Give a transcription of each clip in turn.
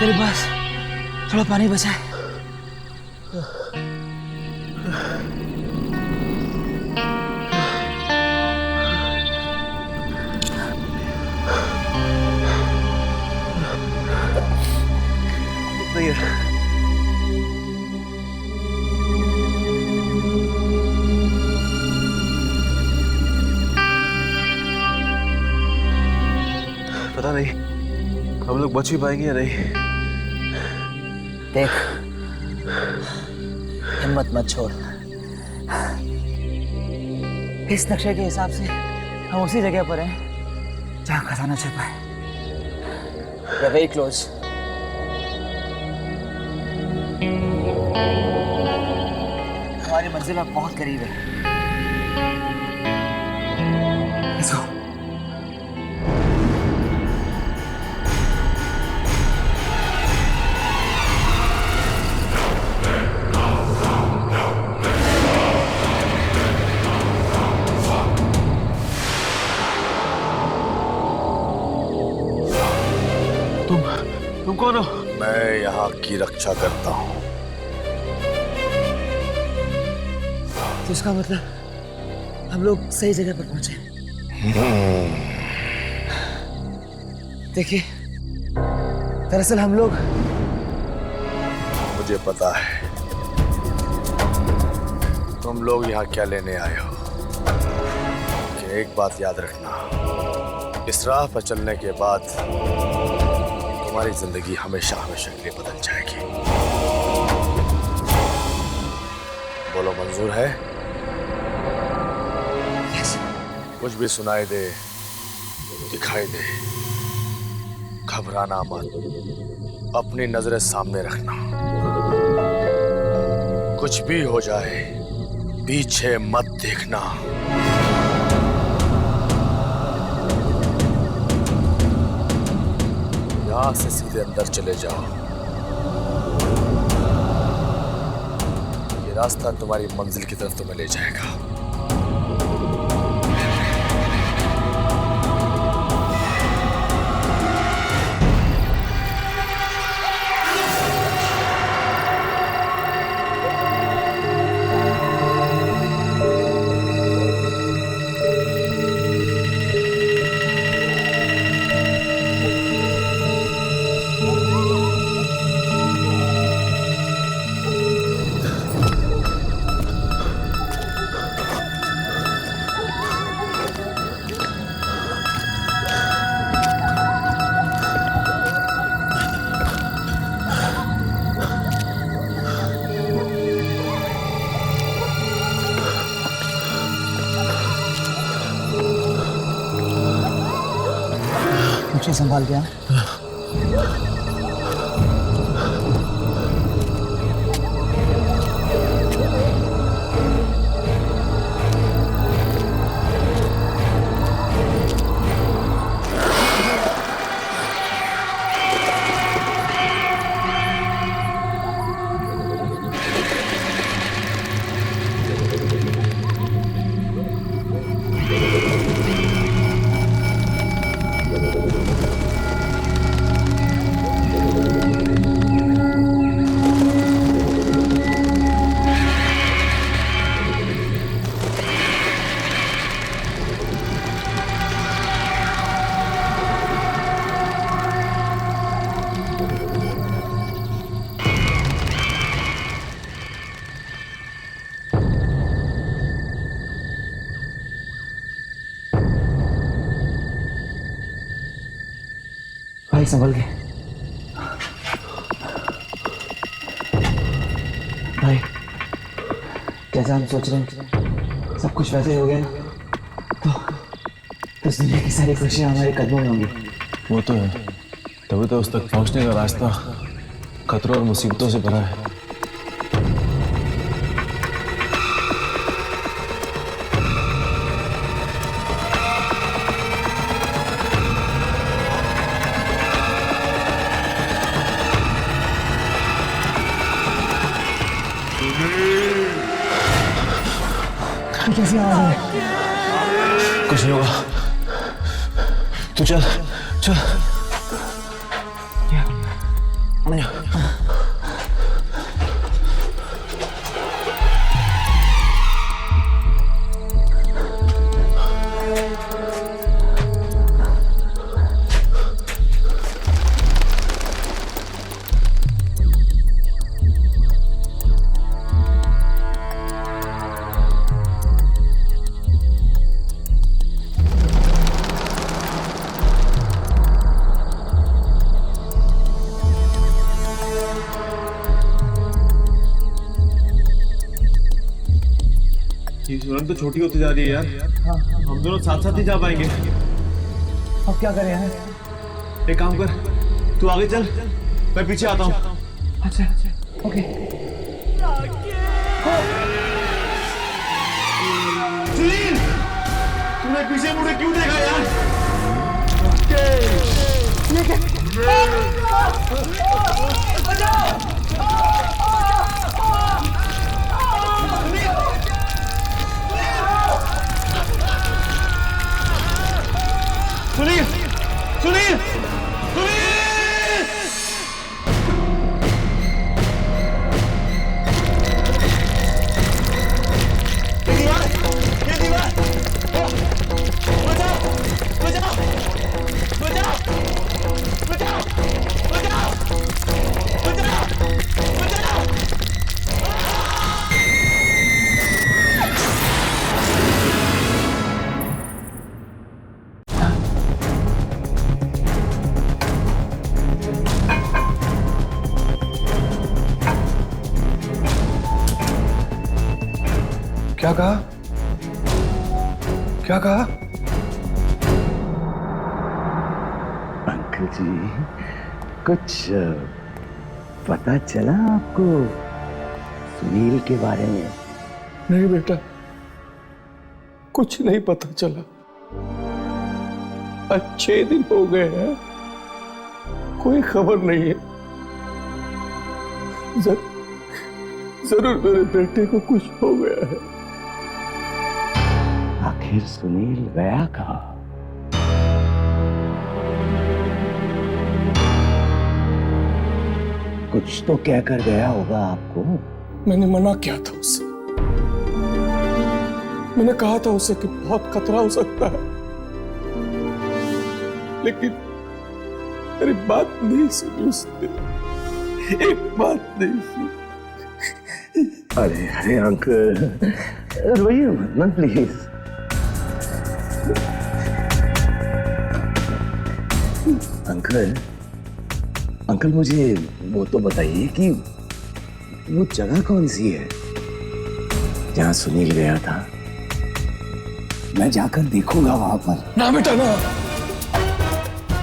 तेरे पास थोड़ा पानी बचा है? पता नहीं हम लोग बच ही पाएंगे या नहीं। देख, हिम्मत मत छोड़। इस नक्शे के हिसाब से हम उसी जगह पर हैं जहां खजाना छिपा है। We are very close. हमारी मंजिल अब बहुत करीब है। Let's go. तुम कौन हो? मैं यहाँ की रक्षा करता हूँ। तो इसका मतलब हम लोग सही जगह पर पहुंचे। देखिए, दरअसल हम लोग, मुझे पता है तुम लोग यहाँ क्या लेने आए हो। लेकिन एक बात याद रखना, इस राह पर चलने के बाद तुम्हारी जिंदगी हमेशा हमेशा के लिए बदल जाएगी। बोलो, मंजूर है? yes. कुछ भी सुनाई दे, दिखाई दे, घबराना मत, अपनी नजरें सामने रखना। कुछ भी हो जाए, पीछे मत देखना। यहां से सीधे अंदर चले जाओ। ये रास्ता तुम्हारी मंजिल की तरफ तुम्हें ले जाएगा। मुझे संभाल गया। भाई संभल के। भाई, जैसा हम सोच रहे हैं सब कुछ वैसे ही हो गया ना, तो इस दुनिया की सारी खुशियां हमारे कदमों में होंगी। वो तो है, तभी तो उस तक पहुंचने का रास्ता खतरों और मुसीबतों से भरा है। कैसी आवाज है? कुछ नहीं होगा, तू चल चल। सुरंग तो छोटी होती जा रही है यार। हम दोनों साथ साथ ही जा पाएंगे। अब क्या करें यार? एक काम कर, तू आगे चल, मैं पीछे आता हूँ। अच्छा ओके। सुनील, तूने पीछे मुड़े क्यों देखा यार? सुनील, सुनील, सुनील! ये दीवार! बचाओ! बचाओ! बचाओ! बचाओ! बचाओ! बचाओ! बचाओ! क्या कहा? क्या कहा? अंकल जी, कुछ पता चला आपको सुनील के बारे में? नहीं बेटा, कुछ नहीं पता चला। आज 6 दिन हो गए हैं, कोई खबर नहीं है। जरूर मेरे बेटे को कुछ हो गया है। आखिर सुनील गया कहाँ? कुछ तो कहकर गया होगा आपको। मैंने मना किया था उससे। मैंने कहा था उसे कि बहुत खतरा हो सकता है, लेकिन मेरी बात नहीं सुनी उसने। एक बात नहीं सुनी। अरे अरे अंकल, रोइए मत ना प्लीज। अंकल, अंकल मुझे वो तो बताइए कि वो जगह कौन सी है जहां सुनील गया था? मैं जाकर देखूंगा वहां पर। ना बेटा ना,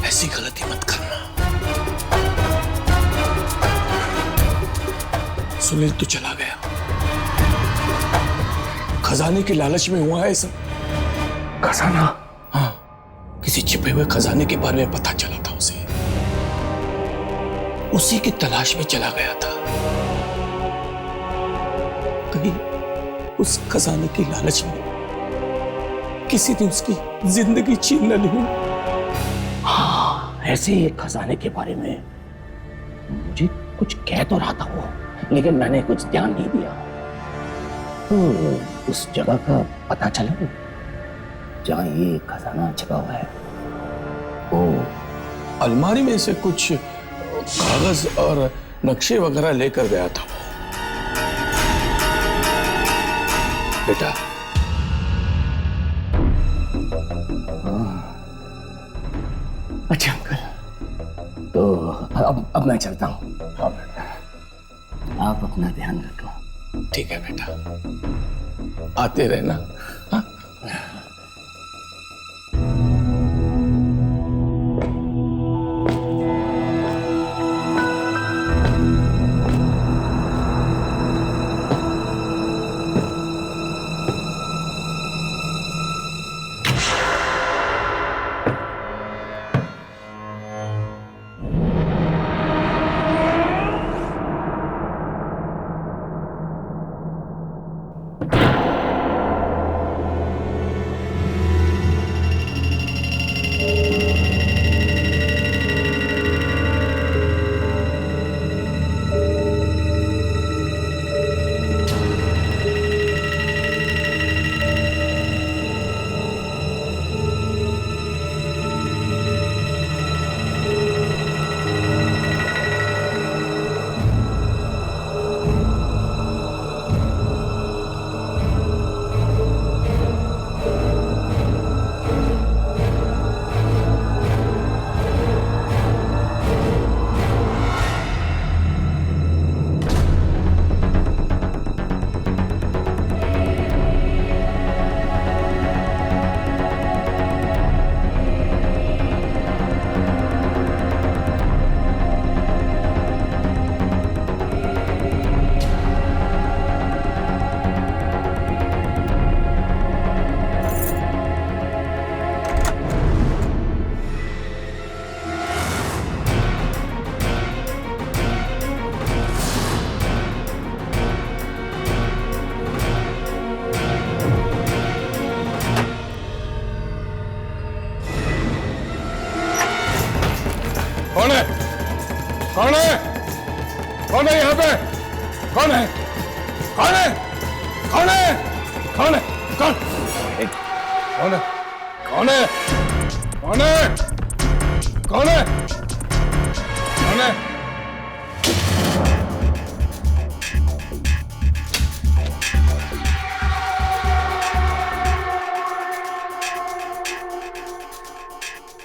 ऐसी गलती मत करना। सुनील तो चला गया, खजाने की लालच में हुआ है सब। खजाना? हाँ, किसी छिपे हुए खजाने के बारे में पता चला था उसे। उसी की तलाश में चला गया था। कहीं उस खजाने की लालच में किसी ने उसकी जिंदगी छीन न ली। हाँ, ऐसे ही एक खजाने के बारे में मुझे कुछ कह तो रहा था वो, लेकिन मैंने कुछ ध्यान नहीं दिया। तो उस जगह का पता चला जहां ये खजाना छिपा हुआ है। ओ, अलमारी में से कुछ कागज और नक्शे वगैरह लेकर गया था वो। बेटा, अच्छा अंकल, तो अब मैं चलता हूँ। हाँ बेटा, आप अपना ध्यान रखो। ठीक है बेटा, आते रहना। हाँ? कौन है? कौन है? कौन है? कौन है? कौन है?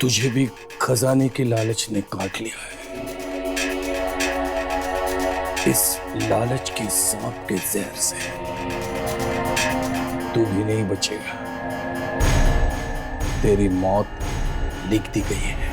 तुझे भी खजाने की लालच ने काट लिया है। इस लालच की सांप के जहर से तू भी नहीं बचेगा। तेरी मौत लिख दी गई है।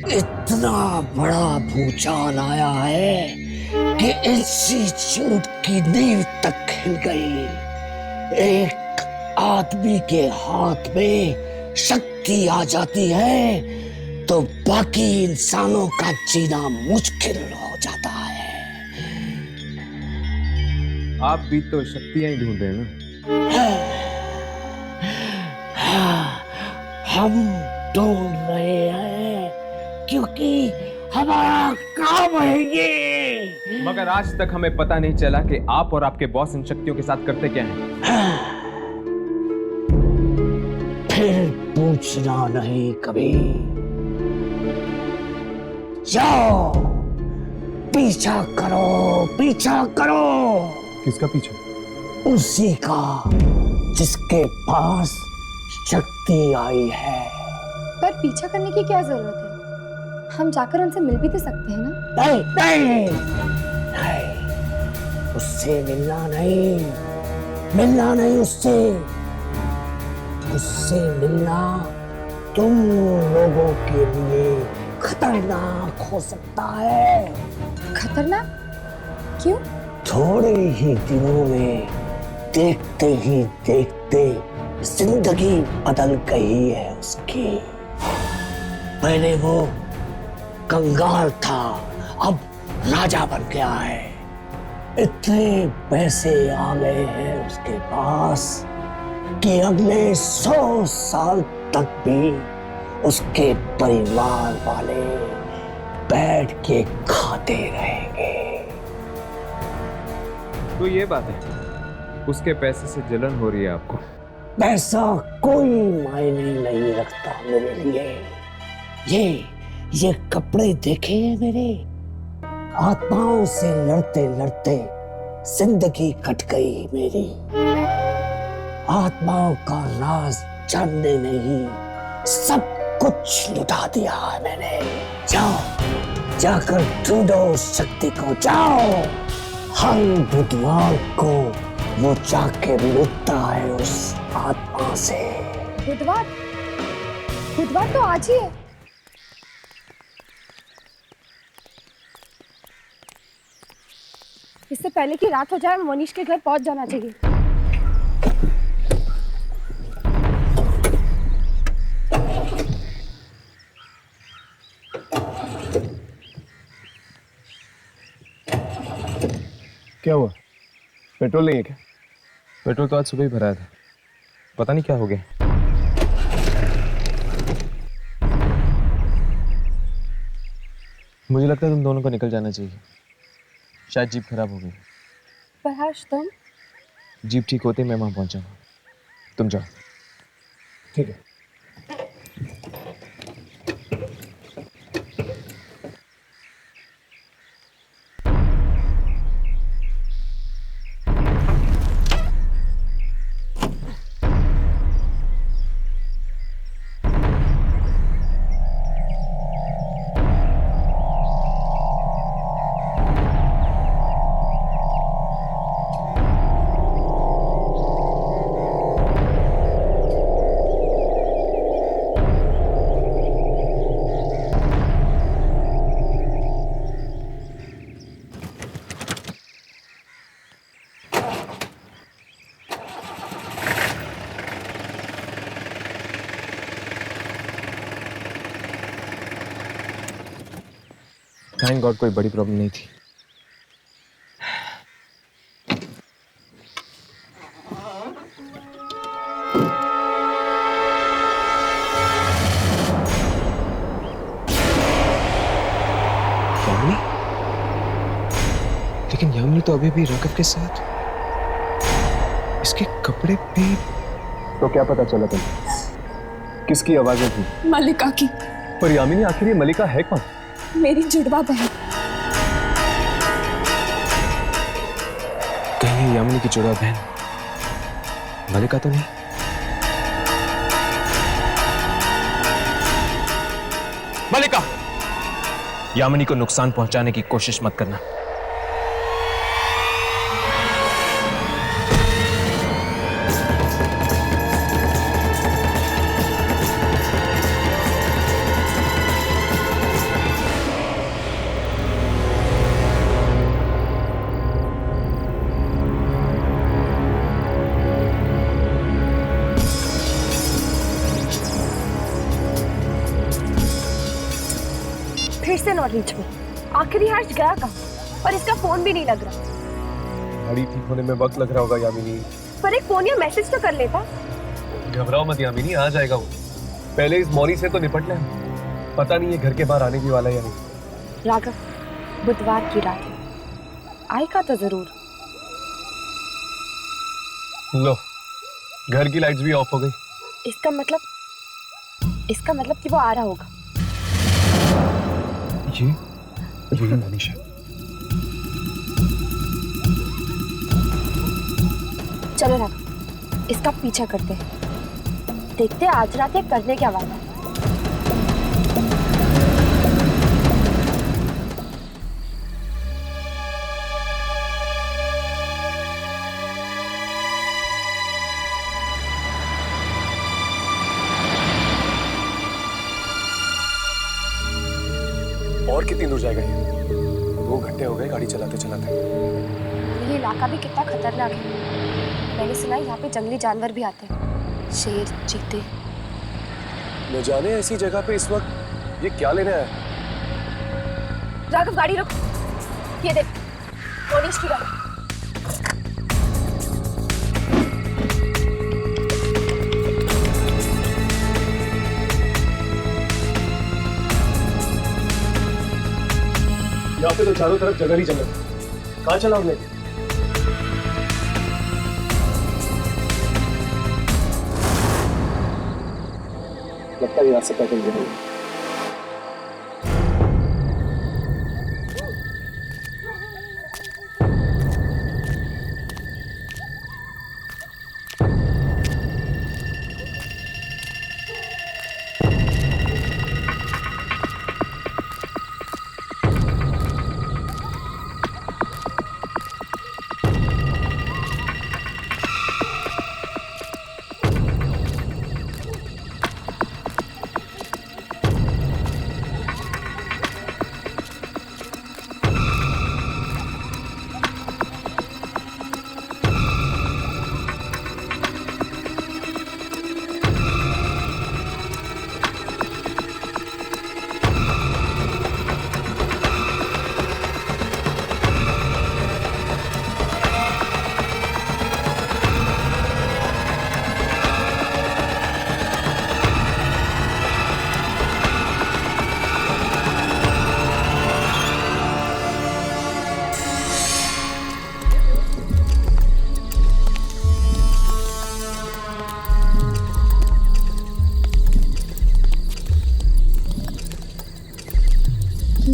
इतना बड़ा भूचाल आया है कि इंस्टीट्यूट की नींव तक हिल गई। एक आदमी के हाथ में शक्ति आ जाती है तो बाकी इंसानों का जीना मुश्किल हो जाता है। आप भी तो शक्तियां ही ढूंढ रहे हैं ना? हम ढूंढ रहे हैं क्योंकि हमारा काम है ये। मगर आज तक हमें पता नहीं चला कि आप और आपके बॉस इन शक्तियों के साथ करते क्या हैं। फिर पूछना नहीं कभी। जाओ पीछा करो, पीछा करो। किसका पीछा? उसी का जिसके पास शक्ति आई है। पर पीछा करने की क्या जरूरत है? हम जाकर उनसे मिल भी तो सकते हैं ना? नहीं नहीं नहीं, उससे मिलना नहीं, मिलना नहीं उससे। उससे मिलना तुम लोगों के लिए खतरनाक हो सकता है। खतरनाक? क्यों? थोड़े ही दिनों में देखते ही देखते जिंदगी बदल गई है उसकी। पहले वो कंगाल था, अब राजा बन गया है। इतने पैसे आ गए हैं उसके पास कि अगले 100 साल तक भी उसके परिवार वाले बैठ के खाते रहेंगे। तो ये बात है, उसके पैसे से जलन हो रही है आपको? पैसा कोई मायने नहीं रखता मेरे लिए। ये कपड़े देखे हैं मेरे? आत्माओं से लड़ते लड़ते जिंदगी कट गई मेरी। आत्माओं का राज जानने नहीं सब कुछ लुटा दिया है मैंने। जाओ जाकर ढूंढो उस शक्ति को, जाओ। हर बुधवार को वो जाके मिलता है उस आत्मा से। बुधवार? बुधवार तो आज ही है। इससे पहले कि रात हो जाए मोनिश के घर पहुंच जाना चाहिए। क्या हुआ? पेट्रोल नहीं है क्या? पेट्रोल तो आज सुबह ही भराया था, पता नहीं क्या हो गया। मुझे लगता है तुम दोनों को निकल जाना चाहिए। शायद जीप खराब हो गई। पर हर्ष तुम? जीप ठीक होते मैं वहां पहुंचाऊंगा, तुम जाओ। ठीक है। थैंक गॉड कोई बड़ी प्रॉब्लम नहीं थी। यामिनी? लेकिन यामिनी तो अभी भी राघव के साथ, इसके कपड़े भी। तो क्या पता चला तुम्हें? किसकी आवाजें थी? मलिका की। पर यामिनी आखिर ये मलिका है कौन? मेरी जुड़वा बहन। कहीं ये यामिनी की जुड़वा बहन मलिका तो नहीं? मलिका, यामिनी को नुकसान पहुंचाने की कोशिश मत करना। फिर से नॉट रीच में। आखिरी हर्ष गया कहाँ? और इसका फोन भी नहीं लग रहा। गाड़ी ठीक होने में वक्त लग रहा होगा यामिनी। पर एक फोन या मैसेज तो कर लेता। घबराओ मत यामिनी, आ जाएगा वो। पहले इस मौनी से तो निपट ले। पता नहीं ये घर के बाहर आने की वाला है या नहीं। राघव, बुधवार की रात है, आएगा तो जरूर। लो, घर की लाइट्स भी ऑफ हो गई। इसका मतलब कि वो आ रहा होगा। ये मनीषा। चलो राघव, इसका पीछा करते हैं। देखते हैं आज रात ये करने क्या वाला है। और कितनी दूर जाएगा ये? 2 घंटे हो गए गाड़ी चलाते चलाते। ये इलाका भी कितना खतरनाक है। मैंने सुना है यहाँ पे जंगली जानवर भी आते हैं, शेर, चीते। न जाने ऐसी जगह पे इस वक्त ये क्या लेने आया? राघव, गाड़ी रुक। ये देख, मोनीश की गाड़ी। यहाँ पे तो चारों तरफ जंगल ही जंगल। कहाँ चला हमने? लगता है यहाँ से पैदल जाएंगे।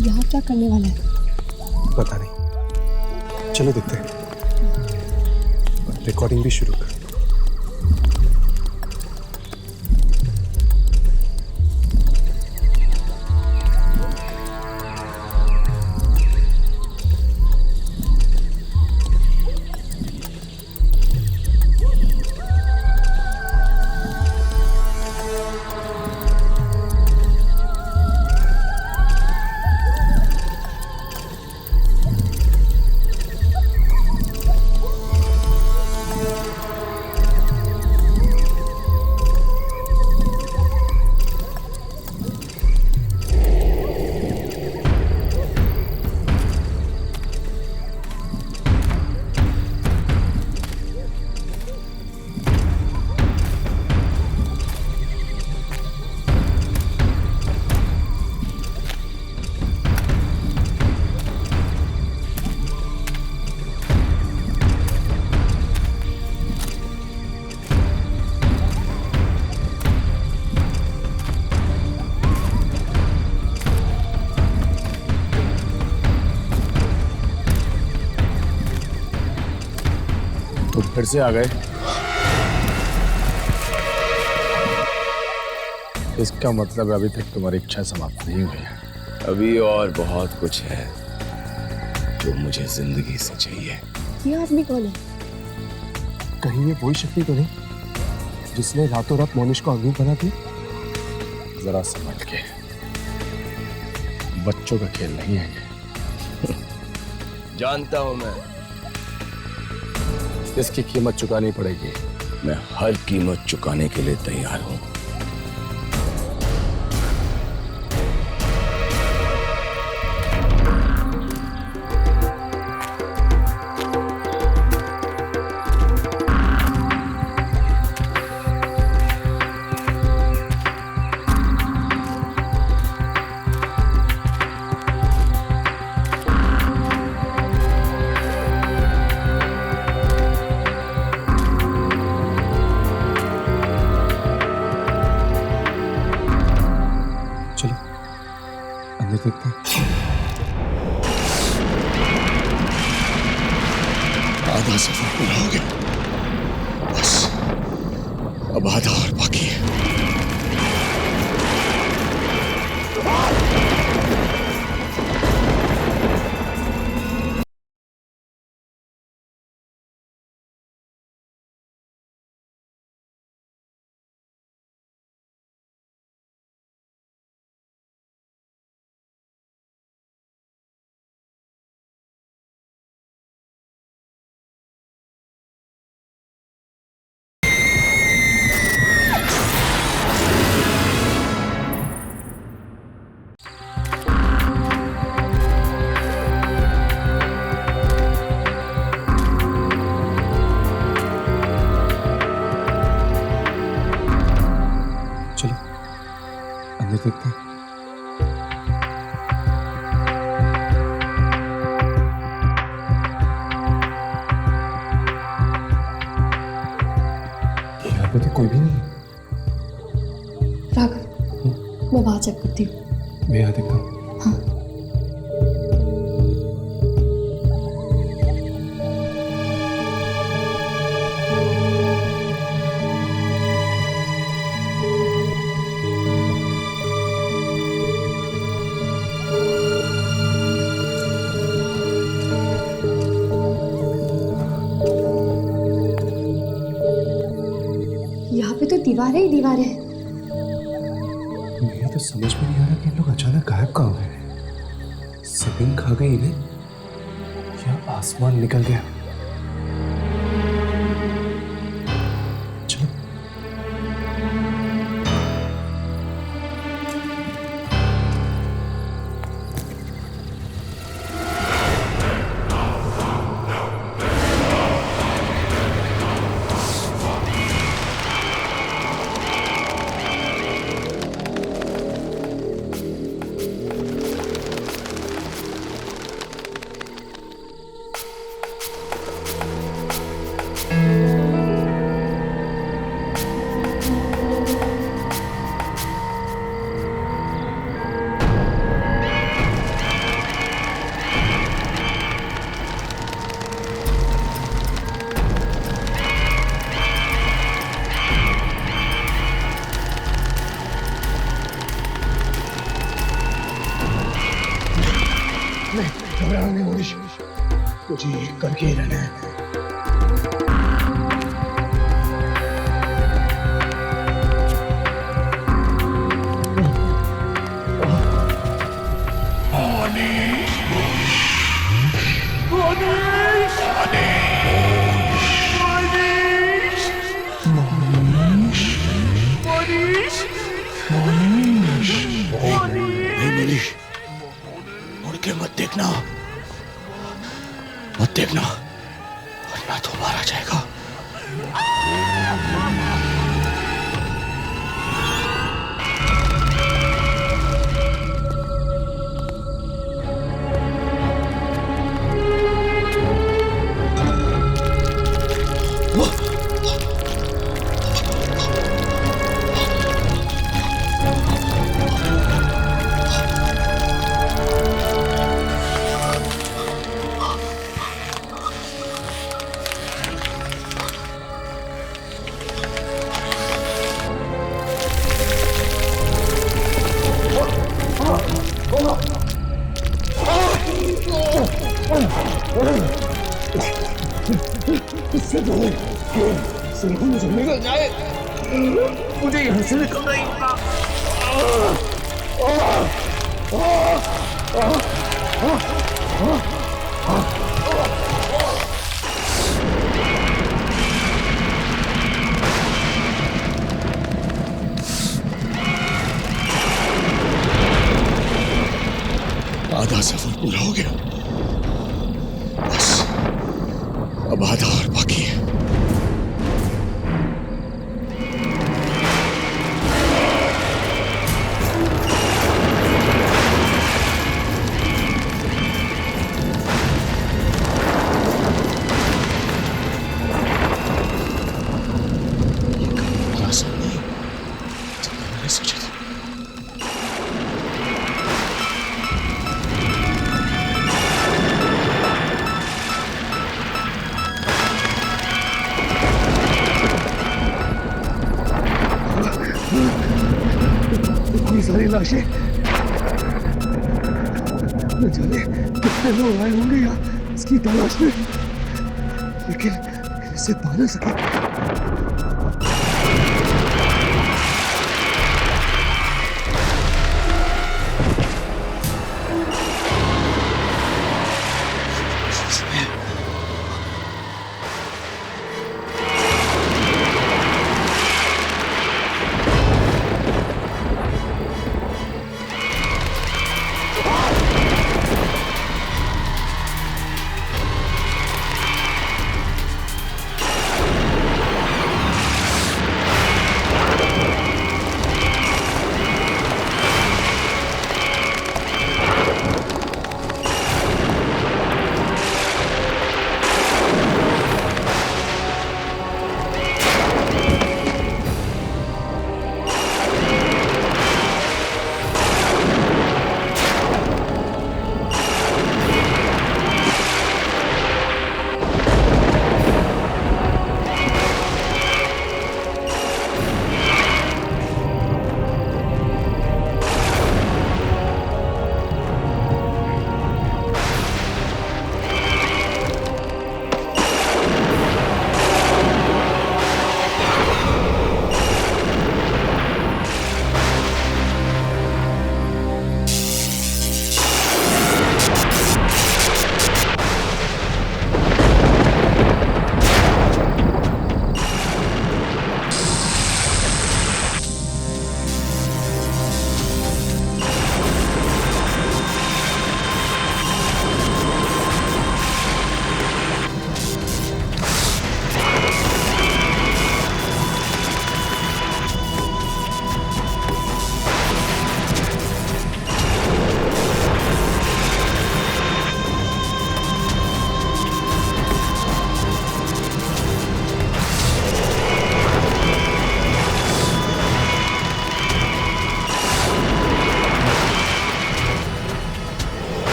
यहाँ क्या करने वाला है? पता नहीं, चलो देखते हैं। रिकॉर्डिंग भी शुरू कर। फिर से आ गए। इसका मतलब अभी तक तुम्हारी इच्छा समाप्त नहीं हुई है। अभी और बहुत कुछ है जो मुझे जिंदगी से चाहिए। ये आदमी कौन है? कहीं ये वही शक्ति तो नहीं जिसने रातों रात मोनिश को अंगूर बना दिया? जरा संभल के, बच्चों का खेल नहीं है ये। जानता हूं मैं, इसकी कीमत चुकानी पड़ेगी। मैं हर कीमत चुकाने के लिए तैयार हूं। चलो अंदर देखते हैं। आधा सफर पूरा हो गया, बस अब आधा और बाकी है। चलो अंदर देखते हैं। यहाँ पे तो कोई भी नहीं है। राघव, मैं वहां चेक करती हूँ। मैं यहाँ देखता हूँ। हाँ। यहाँ पे तो दीवारें ही दीवारें हैं। मुझे तो समझ में नहीं आ रहा कि इन लोग अचानक गायब कहाँ हो गए। जमीन खा गई इन्हें या आसमान निकल गया। चलो घबराओ नहीं मोनिश, कुछ ही करके ही रहना है। नहीं मोनिश, मुड़ के मत देखना, मत देखना वरना तो मारा जाएगा। इससे पहले कि सिंह मुझे निकल जाए, मुझे यहाँ से निकलना ही होगा। आधा सफर पूरा हो गया, बस अब आधा और बाकी है। आसान नहीं जितना मैंने सोचा था। इतनी सारी लाशें, न जाने कितने लोग आए होंगे यहाँ इसकी तलाश में, लेकिन इसे पा ना सके।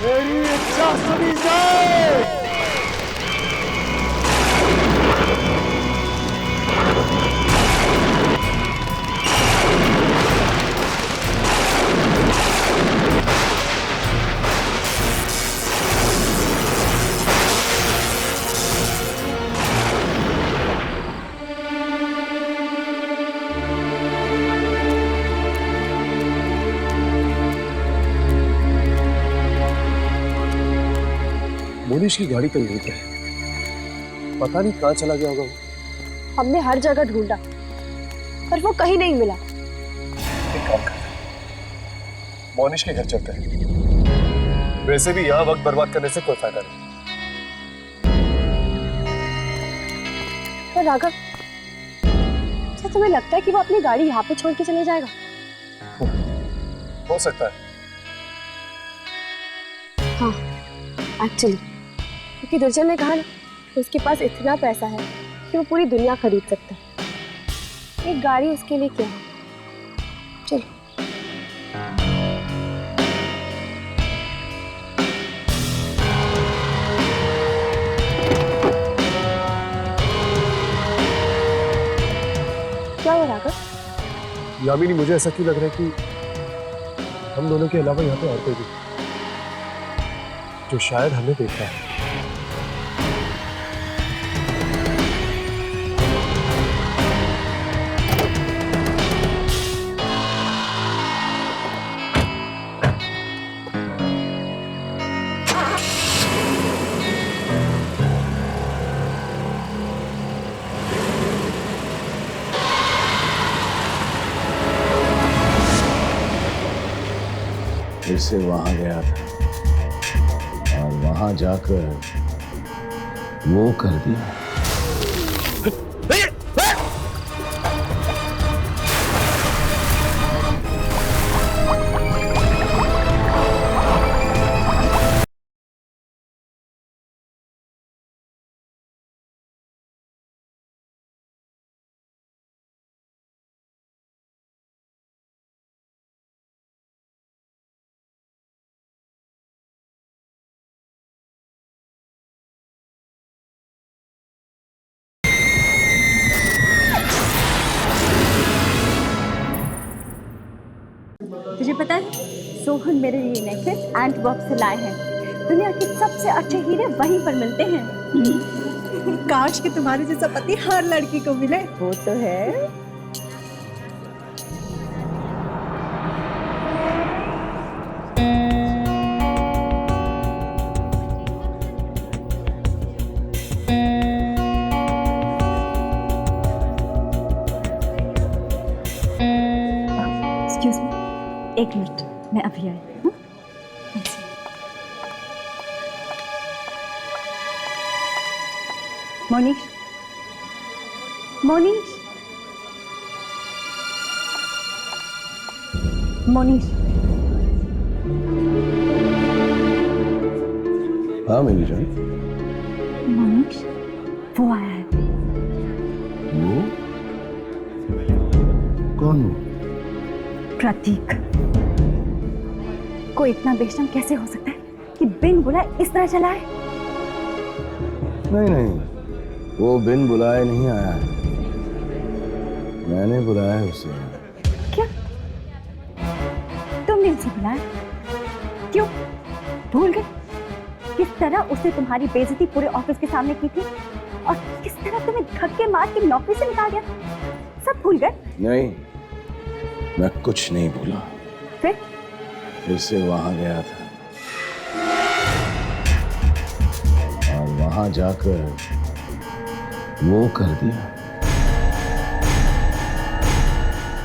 मेरी इच्छा सुनी जाए। मोनिश की गाड़ी तो यहीं पे है, पता नहीं कहाँ चला गया होगा वो। हमने हर जगह ढूंढा पर वो कहीं नहीं मिला। एक काम करते हैं, मोनिश के घर चलते हैं। वैसे भी यहाँ वक्त बर्बाद करने से कोई फायदा नहीं। पर राघव, क्या तुम्हें लगता है कि वो अपनी गाड़ी यहाँ पे छोड़ के चले जाएगा? हो सकता है। हाँ, एक्चुअली क्योंकि दुर्जन ने कहा ना, उसके पास इतना पैसा है कि वो पूरी दुनिया खरीद सकता है। एक गाड़ी उसके लिए क्या है? चलो। क्या हुआ राघव? यामिनी, मुझे ऐसा क्यों लग रहा है कि हम दोनों के अलावा यहाँ पे और कोई भी जो शायद हमें देख रहा है। फिर से वहां गया था और वहां जाकर वो कर दिया। तुझे पता है, सोहन मेरे लिए नेकलेस एंटवर्प से लाए हैं। दुनिया के सबसे अच्छे हीरे वहीं पर मिलते हैं। काश कि तुम्हारे जैसा पति हर लड़की को मिले। वो तो है। एक्सक्यूज मी, एक मिनट, मैं अभी आई। मोनीश, मोनीश, मोनीश। हाँ मेरी जान। मोनीश, वो आया है। वो कौन? प्रतीक। कोई इतना बेशरम कैसे हो सकता है कि बिन बुलाए इस तरह चला है? नहीं नहीं, वो बिन बुलाए नहीं आया है, मैंने बुलाया है उसे। क्या? तुमने उसे बुलाया? क्यों? भूल गए किस तरह उसने तुम्हारी बेइज्जती पूरे ऑफिस के सामने की थी और किस तरह तुम्हें धक्के मार के नौकरी से निकाल दिया? सब भूल गए? नहीं, मैं कुछ नहीं भूला। फिर से वहां गया था और वहां जाकर वो कर दिया।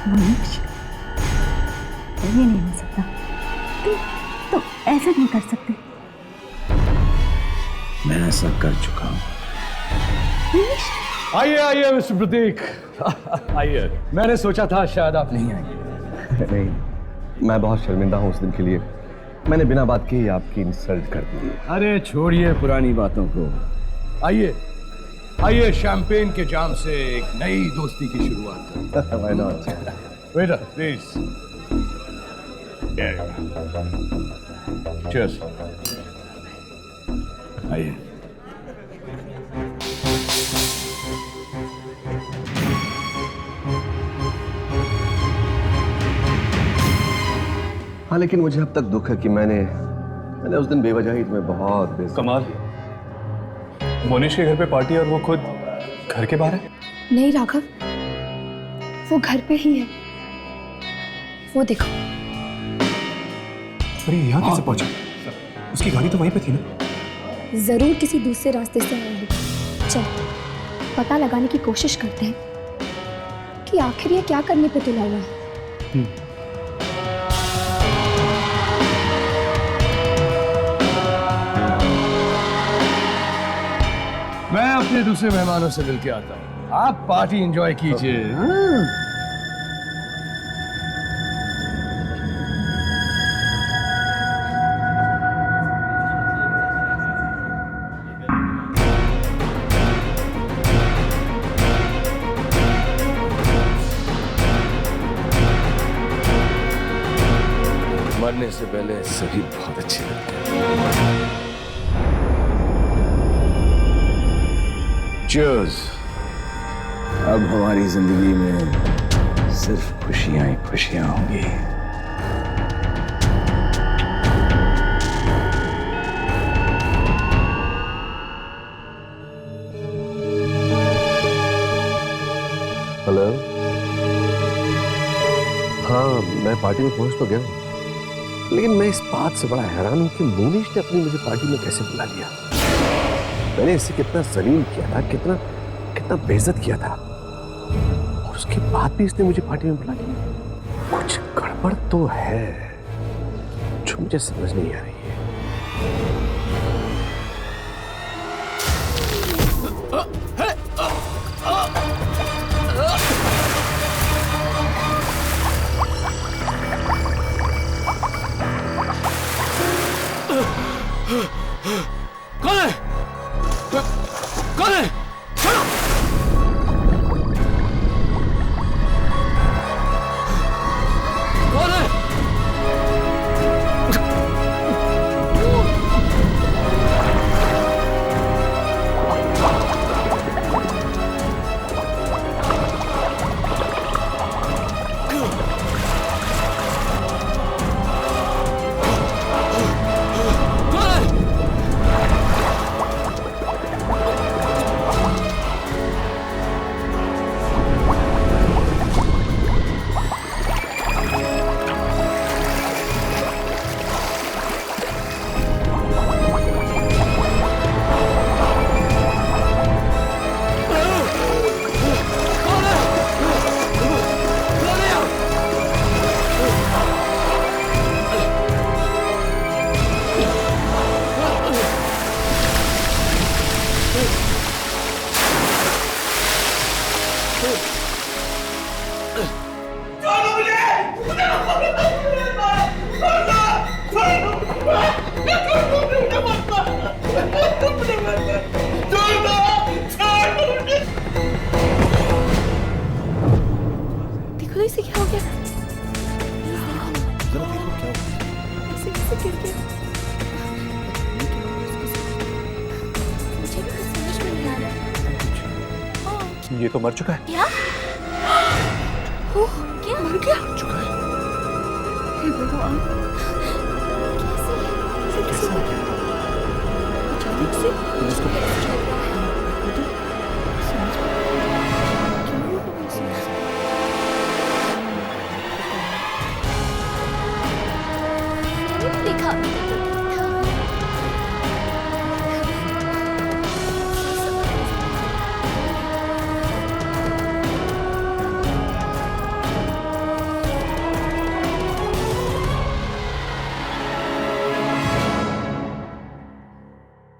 मनीष, ये नहीं हो सकता। तुम ऐसा नहीं कर सकते। मैं ऐसा कर चुका हूं। मनीष, आइए आइए मिस्टर प्रतीक, आइए। मैंने सोचा था शायद आप नहीं आएंगे। नहीं, मैं बहुत शर्मिंदा हूँ उस दिन के लिए। मैंने बिना बात के ही आपकी इंसल्ट कर दी। अरे छोड़िए पुरानी बातों को, आइए आइए, शैंपेन के जाम से एक नई दोस्ती की शुरुआत करते हैं। Why not? Waiter please. Cheers. आइए। हाँ, लेकिन मुझे अब तक दुख है कि मैंने उस दिन बेवजह ही तुम्हें बहुत कमाल, मोनिश के घर पे पार्टी और वो खुद घर के बाहर है। नहीं राघव, वो घर पे ही है। वो देखो। अरे यहाँ कैसे पहुंचा? उसकी गाड़ी तो वहीं पे थी ना। जरूर किसी दूसरे रास्ते से आया होगा। चल पता लगाने की कोशिश करते हैं कि आखिर ये क्या करने पे तुला हुआ है। मैं अपने दूसरे मेहमानों से मिलके आता हूँ, आप पार्टी एंजॉय कीजिए। मरने से पहले सभी बहुत अच्छे लगते हैं। Cheers. अब हमारी जिंदगी में सिर्फ खुशियां ही खुशियां होंगी। हेलो। हाँ, मैं पार्टी में पहुंच तो गया हूं, लेकिन मैं इस बात से बड़ा हैरान हूं कि मोनिश ने अपनी मुझे पार्टी में कैसे बुला लिया। मैंने इसे कितना जलील किया था, कितना कितना बेइज्जत किया था, और उसके बाद भी इसने मुझे पार्टी में बुला लिया। कुछ गड़बड़ तो है जो मुझे समझ नहीं आ रही है। कौन है? कौन है? छोड़ो! कौन है? देखो इसे क्या हो गया? जरा देखो क्या हो गया? इसे कैसे गिर गया? मुझे भी कुछ समझ में नहीं आ रहा। ये तो मर चुका है। क्या? ओह, क्या मर गया? मर चुका है। हे भगवान, कैसे हो गया? अचानक से पुलिस को पता चल रहा है। समझ में क्यों हुआ ऐसा? मैंने भी देखा।